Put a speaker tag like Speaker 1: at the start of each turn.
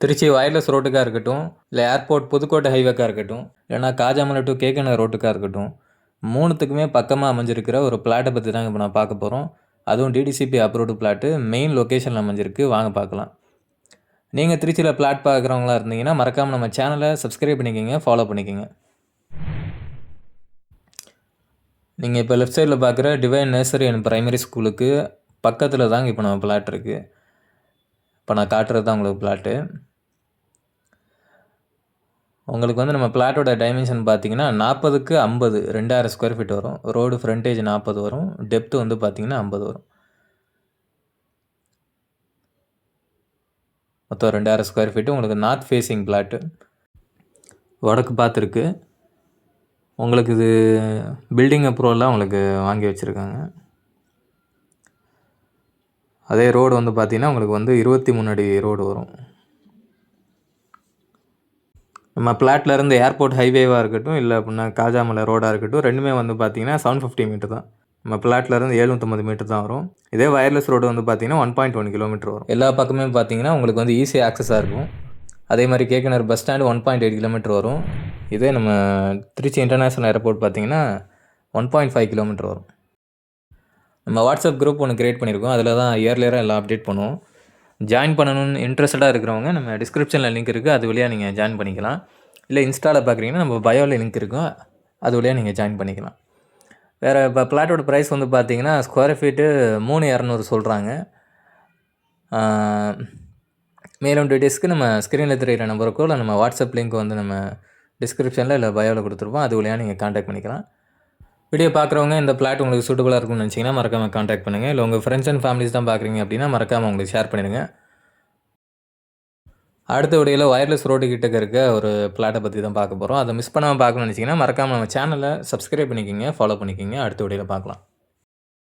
Speaker 1: Trichy wireless ரோட்டுக்காக இருக்கட்டும், இல்லை airport Pudukkottai ஹைவேக்காக இருக்கட்டும், இல்லைனா காஜாமலை டு கேகேநகர் ரோட்டுக்காக இருக்கட்டும், 3த்துக்குமே பக்கமாக அமைஞ்சிருக்கிற ஒரு பிளாட்டை பற்றி தாங்க இப்போ நான் பார்க்க போகிறோம். அதுவும் டிடிசிபி அப்ரூவ்டு பிளாட்டு மெயின் லொக்கேஷனில் அமைஞ்சிருக்கு. வாங்க பார்க்கலாம். நீங்கள் திருச்சியில் பிளாட் பார்க்குறவங்களா இருந்தீங்கன்னா மறக்காமல் நம்ம சேனலை சப்ஸ்கிரைப் பண்ணிக்கோங்க, ஃபாலோ பண்ணிக்கோங்க. நீங்கள் இப்போ லெஃப்ட் சைடில் பார்க்குற டிவைன் நர்சரி அண்ட் பிரைமரி ஸ்கூலுக்கு பக்கத்தில் தாங்க இப்போ நம்ம பிளாட் இருக்குது. இப்போ நான் காட்டுறது தான் உங்களுக்கு பிளாட்டு. உங்களுக்கு வந்து நம்ம பிளாட்டோட டைமென்ஷன் பார்த்தீங்கன்னா 40க்கு 50 2000 ஸ்கொயர் ஃபீட் வரும். ரோடு ஃப்ரண்டேஜ் 40 வரும். டெப்த் வந்து பார்த்தீங்கன்னா 50 வரும். மொத்தம் 2000 ஸ்கொயர் ஃபீட்டு. உங்களுக்கு நார்த் ஃபேஸிங் பிளாட்டு. வடக்கு பார்த்துருக்கு. உங்களுக்கு இது பில்டிங் அப்ரூவல்லாம் உங்களுக்கு வாங்கி வச்சுருக்காங்க. அதே ரோடு வந்து பார்த்தீங்கன்னா உங்களுக்கு வந்து 23 அடி ரோடு வரும். நம்ம பிளாட்லேருந்து ஏர்போர்ட் ஹைவேவாக இருக்கட்டும், இல்லை அப்படின்னா காஜாமலை ரோடாக இருக்கட்டும், ரெண்டுமே வந்து பார்த்தீங்கன்னா 750 மீட்டர் தான். நம்ம பிளாட்லேருந்து 750 மீட்டர் தான் வரும். இதே வயர்லெஸ் ரோடு வந்து பார்த்தீங்கன்னா 1.1 கிலோமீட்டர் வரும். எல்லா பக்கமே பார்த்தீங்கன்னா உங்களுக்கு வந்து ஈஸியாக ஆக்சஸாக இருக்கும். அதே மாதிரி கேகேநகர் பஸ் ஸ்டாண்டு 1.8 கிலோமீட்டர் வரும். இதே நம்ம திருச்சி இன்டர்நேஷ்னல் ஏர்போர்ட் பார்த்தீங்கன்னா 1.5 கிலோமீட்டர் வரும். நம்ம வாட்ஸ்அப் குரூப் ஒன்று க்ரியேட் பண்ணியிருக்கோம். அதில் தான் இயர்லியராக எல்லாம் அப்டேட் பண்ணுவோம். ஜாயின் பண்ணணும்னு இன்ட்ரெஸ்டடாக இருக்கிறவங்க நம்ம டிஸ்கிரிப்ஷனில் லிங்க் இருக்குது, அது வழியாக நீங்கள் ஜாயின் பண்ணிக்கலாம். இல்லை இன்ஸ்டாவில் பார்க்குறீங்கன்னா நம்ம பயோவில் லிங்க் இருக்கும், அது வழியாக நீங்கள் ஜாயின் பண்ணிக்கலாம். வேறு இப்போ பிளாட்டோட ப்ரைஸ் வந்து பார்த்தீங்கன்னா ஸ்கொயர் ஃபீட்டு 3200 சொல்கிறாங்க. மேலும் டீட்டெயில்ஸ்க்கு நம்ம ஸ்க்ரீனில் தெரிகிற நம்பருக்கோ இல்லை நம்ம வாட்ஸ்அப் லிங்க் வந்து நம்ம டிஸ்கிரிப்ஷனில் இல்லை பயோவில் கொடுத்துருப்போம், அது வழியாக நீங்கள் கான்டாக்ட் பண்ணிக்கலாம். வீடியோ பார்க்குறவங்க இந்த பிளாட் உங்களுக்கு சூட்டபுளாக இருக்கும்னு நினச்சிங்கன்னா மறக்காமல் கான்டாக்ட் பண்ணுங்கள். இல்லை உங்கள் ஃப்ரெண்ட்ஸ் அண்ட் ஃபேமிலிஸ் தான் பார்க்குறீங்க அப்படின்னா மறக்காமல் உங்களுக்கு ஷேர் பண்ணிடுங்க. அடுத்த வீடியோவில் வயர்லெஸ் ரோடு கிட்டக்க இருக்க ஒரு பிளாட்டை பற்றி தான் பார்க்க போகிறோம். அதை மிஸ் பண்ணாமல் பார்க்கணும்னு நினச்சிங்கன்னா மறக்காமல் நம்ம சேனலை சப்ஸ்கிரைப் பண்ணிக்கோங்க, ஃபாலோ பண்ணிக்கோங்க. அடுத்த வீடியோவில் பார்க்கலாம்.